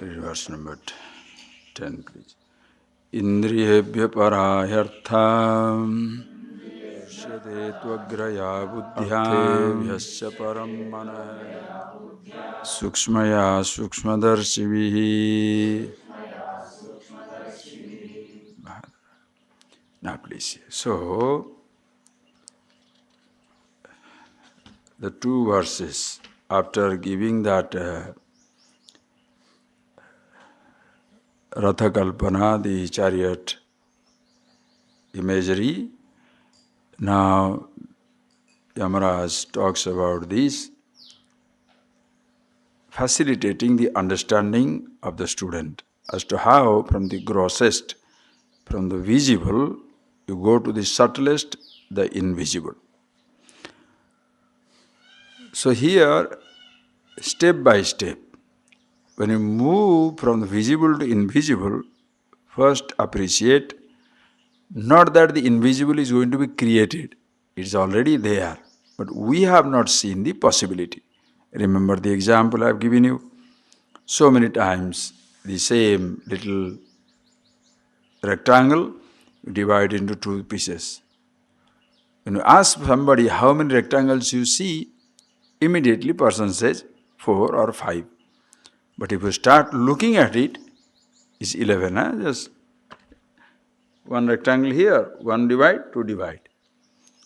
Verse number 10, please. Indriyebhya parayartham Shade tvagraya buddhyabhyasya param manah Sukshmaya sukshmadarshivih. Now please. So, the two verses, after giving that Ratha Kalpana, the chariot imagery, now Yamaraj talks about this, facilitating the understanding of the student as to how from the grossest, from the visible, you go to the subtlest, the invisible. So here, step by step, when you move from the visible to invisible, first appreciate not that the invisible is going to be created, it's already there, but we have not seen the possibility. Remember the example I have given you? So many times, the same little rectangle, you divide into two pieces. When you ask somebody how many rectangles you see, immediately person says 4 or 5. But if you start looking at it, it's 11. Just one rectangle here, one divide, two divide.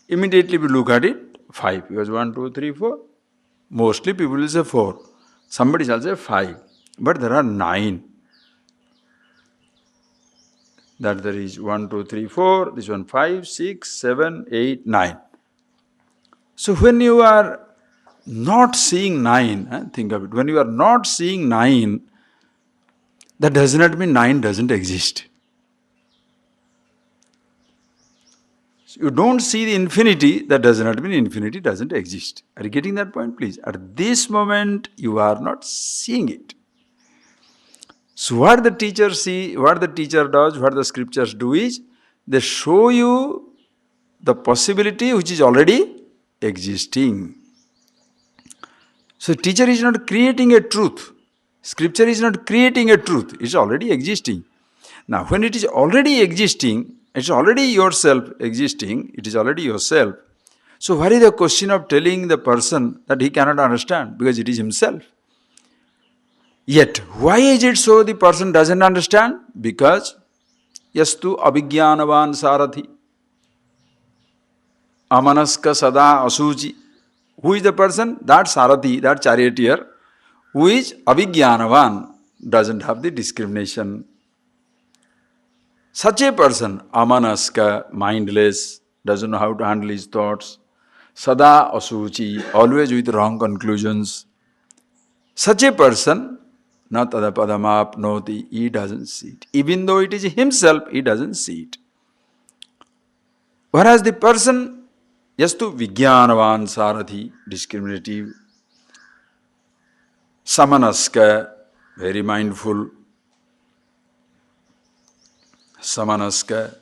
Immediately we look at it, 5. Because 1, 2, 3, 4. Mostly people will say 4. Somebody shall say 5. But there are 9. That there is 1, 2, 3, 4, this one 5, 6, 7, 8, 9. So when you are not seeing 9, think of it, when you are not seeing 9, that does not mean 9 doesn't exist. So you don't see the infinity, that does not mean infinity doesn't exist. Are you getting that point, please? At this moment, you are not seeing it. So what the teacher does, what the scriptures do is, they show you the possibility which is already existing. So teacher is not creating a truth. Scripture is not creating a truth. It's already existing. Now when it is already existing, it's already yourself existing, it is already yourself. So what is the question of telling the person that he cannot understand? Because it is himself. Yet, why is it so the person doesn't understand? Because yastu abhigyanavan sarathi amanaska sada asuchi. Who is the person? That sarathi, that charioteer, who is abhigyanavan, doesn't have the discrimination. Such a person, amanaska, mindless, doesn't know how to handle his thoughts, sada asuchi, always with wrong conclusions. Such a person, na tadapadamapnoti, he doesn't see it. Even though it is himself, he doesn't see it. Whereas the person, yastu vijnanavan sarathi, discriminative, samanaska, very mindful, samanaska,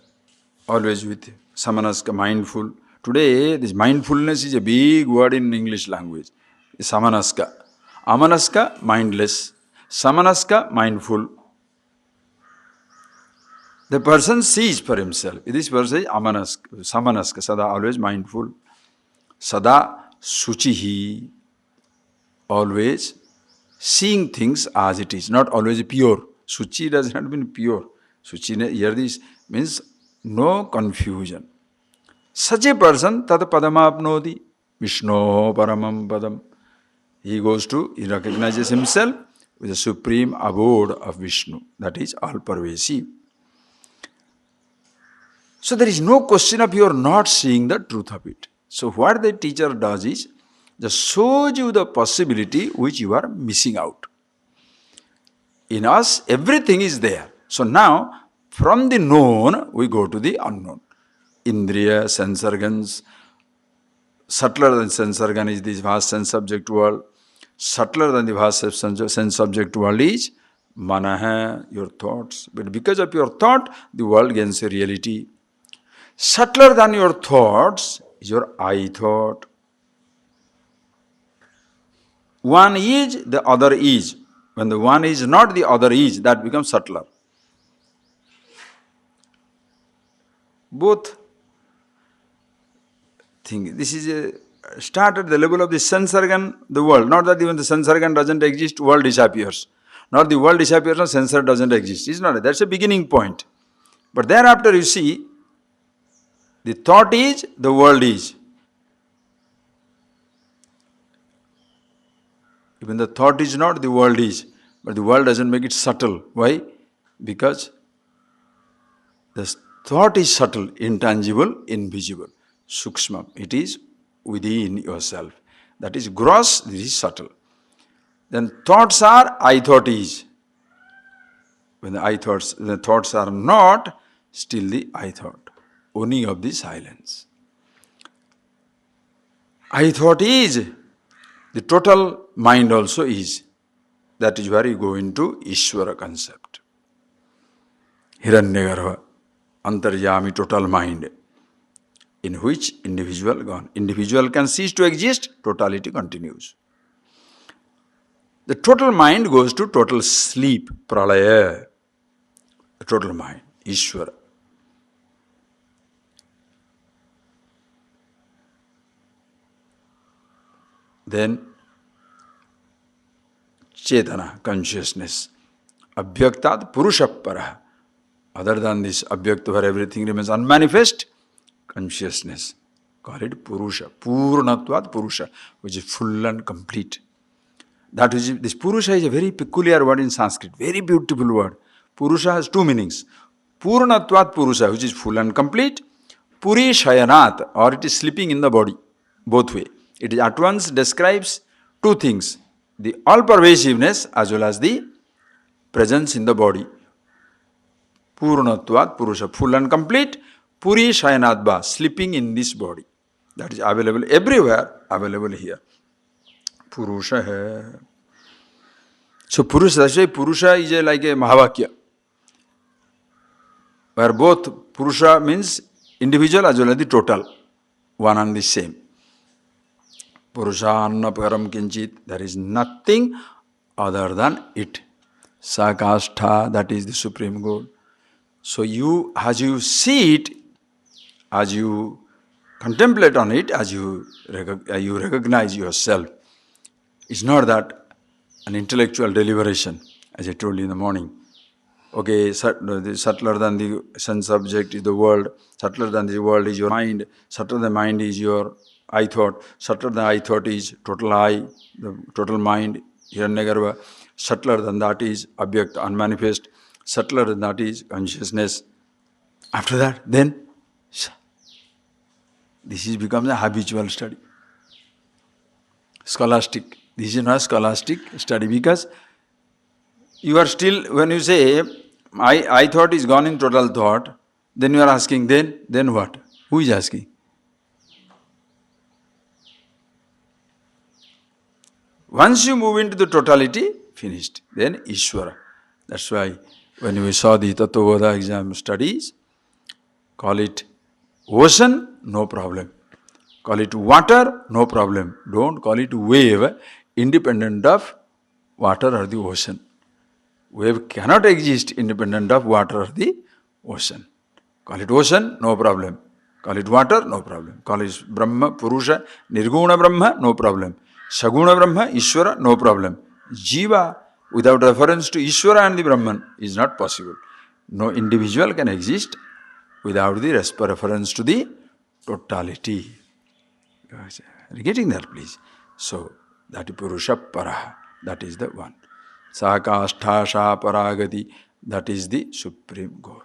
always with samanaska, mindful. Today, this mindfulness is a big word in English language. Samanaska. Amanaska, mindless. Samanaska, mindful. The person sees for himself. This person is amanaska, samanaska, sada, always mindful. Sada, suchihi, always seeing things as it is, not always pure. Suchi does not mean pure. Suchi here this means no confusion. Such a person, tat padamapnoti, Vishno paramam padam. He recognizes himself with the supreme abode of Vishnu, that is all-pervasive. So there is no question of your not seeing the truth of it. So what the teacher does is, just shows you the possibility which you are missing out. In us, everything is there. So now, from the known, we go to the unknown. Indriya, sense organs, subtler than sense organ is this vast sense-subject world. Subtler than the vast sense-subject world is manaha, your thoughts. But because of your thought, the world gains a reality. Subtler than your thoughts is your I thought. One is, the other is. When the one is not, the other is, that becomes subtler. Both thing. This is a start at the level of the sense organ, the world. Not that even the sense organ doesn't exist, world disappears. Not the world disappears, no sensor doesn't exist. It's not. That's a beginning point. But thereafter you see, the thought is, the world is. Even the thought is not, the world is. But the world doesn't make it subtle. Why? Because the thought is subtle, intangible, invisible. Sukshma. It is within yourself. That is gross, this is subtle. Then thoughts are, I thought is. When the thoughts are not, still the I thought. Owning of the silence. I thought is, the total mind also is. That is where you go into Ishvara concept. Hiranyagarbha, Antaryami, total mind, in which individual gone. Individual can cease to exist, totality continues. The total mind goes to total sleep, pralaya. The total mind, Ishvara. Then Chetana, consciousness. Abhyaktat Purushapara. Other than this Abhyakta where everything remains unmanifest, consciousness. Call it Purusha. Purnatvat Purusha, which is full and complete. That is, this Purusha is a very peculiar word in Sanskrit, very beautiful word. Purusha has two meanings. Purnatvat Purusha, which is full and complete. Puri Shayanat, or it is sleeping in the body, both way. It at once describes two things, the all-pervasiveness as well as the presence in the body. Purnatvat Purusha, full and complete. Puri Shayanatva, sleeping in this body. That is available everywhere, available here. Purusha hai. So Purusha, that's why Purusha is like a Mahavakya, where both Purusha means individual as well as the total, one and the same. Purushanna param kinchit, there is nothing other than it. Sakastha, that is the supreme goal. So you, as you see it, as you contemplate on it, as you recognize yourself, it's not that an intellectual deliberation, as I told you in the morning. Okay, subtler than the sense object is the world, subtler than the world is your mind, subtler than mind is your I thought, subtler than I thought is total I, the total mind, Hiranyagarbha, subtler than that is Abhyakta, unmanifest, subtler than that is consciousness. After that, then, this becomes a habitual study. Scholastic. This is not scholastic study because you are still, when you say, I thought is gone in total thought, then you are asking, then what? Who is asking? Once you move into the totality, finished. Then Ishvara. That's why when we saw the Tattvabodha exam studies, call it ocean, no problem. Call it water, no problem. Don't call it wave, independent of water or the ocean. Wave cannot exist independent of water or the ocean. Call it ocean, no problem. Call it water, no problem. Call it Brahma, Purusha, Nirguna Brahma, no problem. Saguna Brahma, Ishvara, no problem. Jiva, without reference to Ishvara and the Brahman, is not possible. No individual can exist without the reference to the totality. Are you getting that, please? So, that is Purusha Paraha. That is the one. Sakasthasha Paragati. That is the supreme goal.